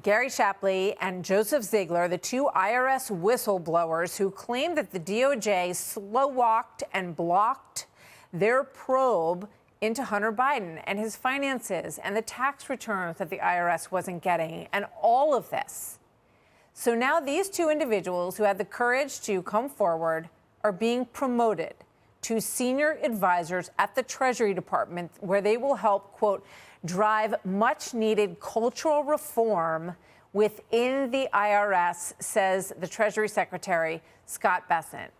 Gary Shapley and Joseph Ziegler, the two IRS whistleblowers who claimed that the DOJ slow-walked and blocked their probe into Hunter Biden and his finances and the tax returns that the IRS wasn't getting, and all of this. So now these two individuals who had the courage to come forward are being promoted to senior advisors at the Treasury Department, where they will help, quote, drive much-needed cultural reform within the IRS, says the Treasury Secretary, Scott Bessent.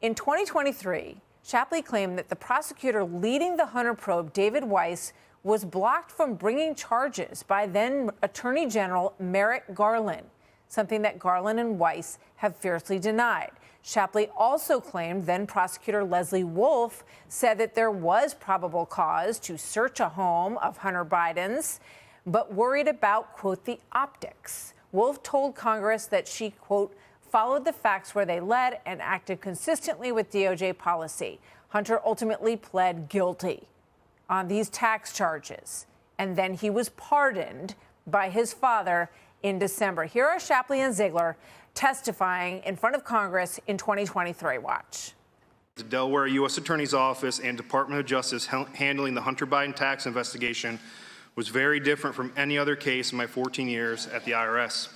In 2023, Shapley claimed that the prosecutor leading the Hunter probe, David Weiss, was blocked from bringing charges by then Attorney General Merrick Garland, something that Garland and Weiss have fiercely denied. Shapley also claimed then prosecutor Leslie Wolf said that there was probable cause to search a home of Hunter Biden's, but worried about, quote, the optics. Wolf told Congress that she, quote, followed the facts where they led and acted consistently with DOJ policy. Hunter ultimately pled guilty on these tax charges, and then he was pardoned by his father in December. Here are Shapley and Ziegler testifying in front of Congress in 2023. Watch. The Delaware U.S. Attorney's Office and Department of Justice handling the Hunter Biden tax investigation was very different from any other case in my 14 years at the IRS.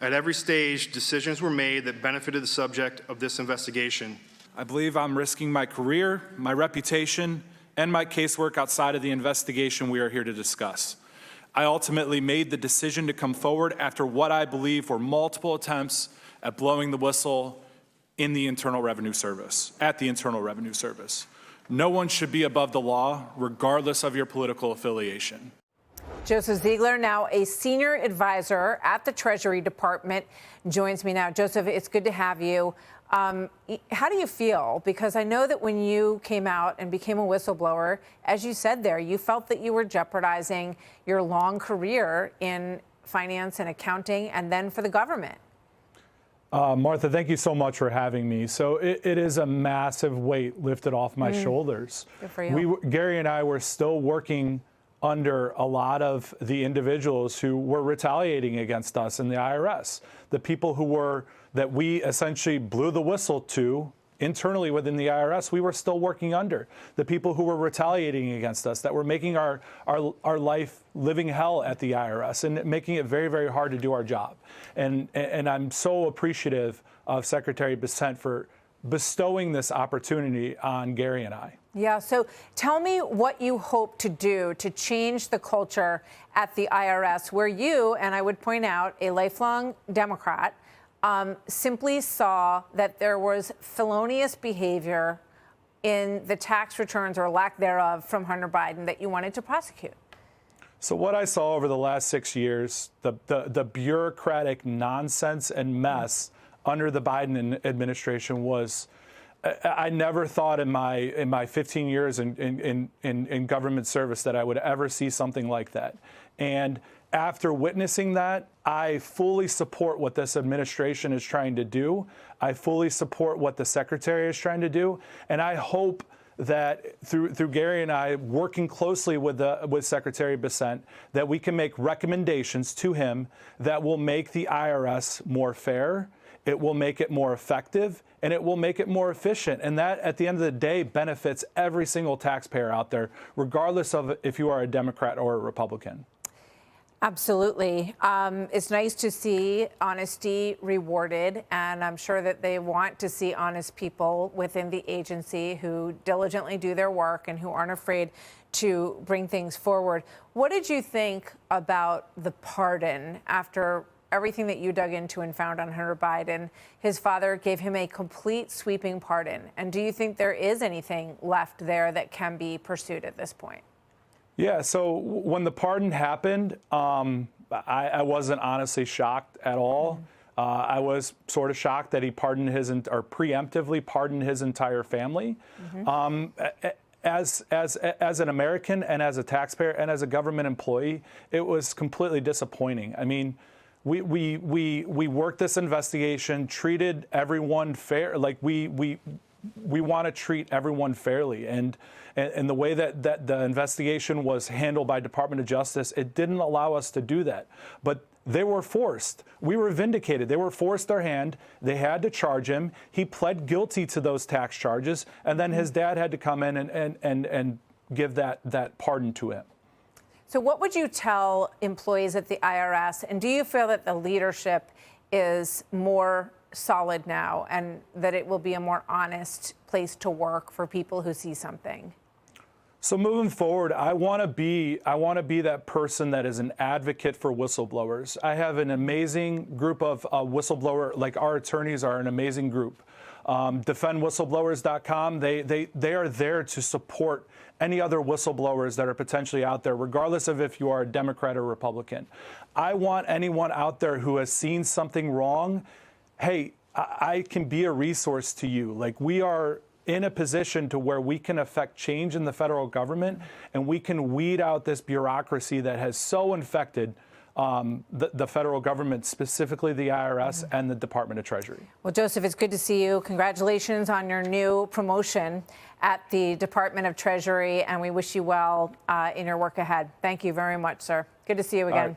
At every stage, decisions were made that benefited the subject of this investigation. I believe I'm risking my career, my reputation, and my casework outside of the investigation we are here to discuss. I ultimately made the decision to come forward after what I believe were multiple attempts at blowing the whistle in the Internal Revenue Service, at the Internal Revenue Service. No one should be above the law, regardless of your political affiliation. Joseph Ziegler, now a senior advisor at the Treasury Department, joins me now. Joseph, it's good to have you. How do you feel? Because I know that when you came out and became a whistleblower, as you said there, you felt that you were jeopardizing your long career in finance and accounting and then for the government. Martha, thank you so much for having me. So it is a massive weight lifted off my shoulders. Good for you. Gary and I were still working under a lot of the individuals who were retaliating against us in the IRS, the people that we essentially blew the whistle to internally within the IRS, we were still working under. The people who were retaliating against us, that were making our life living hell at the IRS and making it very, very hard to do our job. And I'm so appreciative of Secretary Bessent for bestowing this opportunity on Gary and I. Yeah, so tell me what you hope to do to change the culture at the IRS, where you, and I would point out, a lifelong Democrat, simply saw that there was felonious behavior in the tax returns or lack thereof from Hunter Biden that you wanted to prosecute. So what I saw over the last 6 years, the bureaucratic nonsense and mess under the Biden administration was, I never thought in my 15 years in government service that I would ever see something like that. And after witnessing that, I fully support what this administration is trying to do. I fully support what the secretary is trying to do. And I hope that through Gary and I working closely with Secretary Bessent, that we can make recommendations to him that will make the IRS more fair, it will make it more effective, and it will make it more efficient. And that, at the end of the day, benefits every single taxpayer out there, regardless of if you are a Democrat or a Republican. Absolutely. It's nice to see honesty rewarded, and I'm sure that they want to see honest people within the agency who diligently do their work and who aren't afraid to bring things forward. What did you think about the pardon after everything that you dug into and found on Hunter Biden? His father gave him a complete sweeping pardon. And do you think there is anything left there that can be pursued at this point? Yeah, so when the pardon happened, I wasn't honestly shocked at all. I was sort of shocked that he pardoned or preemptively pardoned his entire family. As an American and as a taxpayer and as a government employee, it was completely disappointing. I mean, we worked this investigation, treated everyone fair, like we want to treat everyone fairly, and the way that the investigation was handled by Department of Justice, it didn't allow us to do that. But they were forced. We were vindicated. They were forced their hand. They had to charge him. He pled guilty to those tax charges, and then his dad had to come in and give that pardon to him. So what would you tell employees at the IRS, and do you feel that the leadership is more solid now and that it will be a more honest place to work for people who see something? So moving forward, I want to be that person that is an advocate for whistleblowers. I have an amazing group of whistleblower, like our attorneys are an amazing group. DefendWhistleblowers.com, they are there to support any other whistleblowers that are potentially out there, regardless of if you are a Democrat or Republican. I want anyone out there who has seen something wrong, hey, I can be a resource to you. Like, we are in a position to where we can affect change in the federal government, and we can weed out this bureaucracy that has so infected the federal government, specifically the IRS and the Department of Treasury. Well, Joseph, it's good to see you. Congratulations on your new promotion at the Department of Treasury, and we wish you well in your work ahead. Thank you very much, sir. Good to see you again.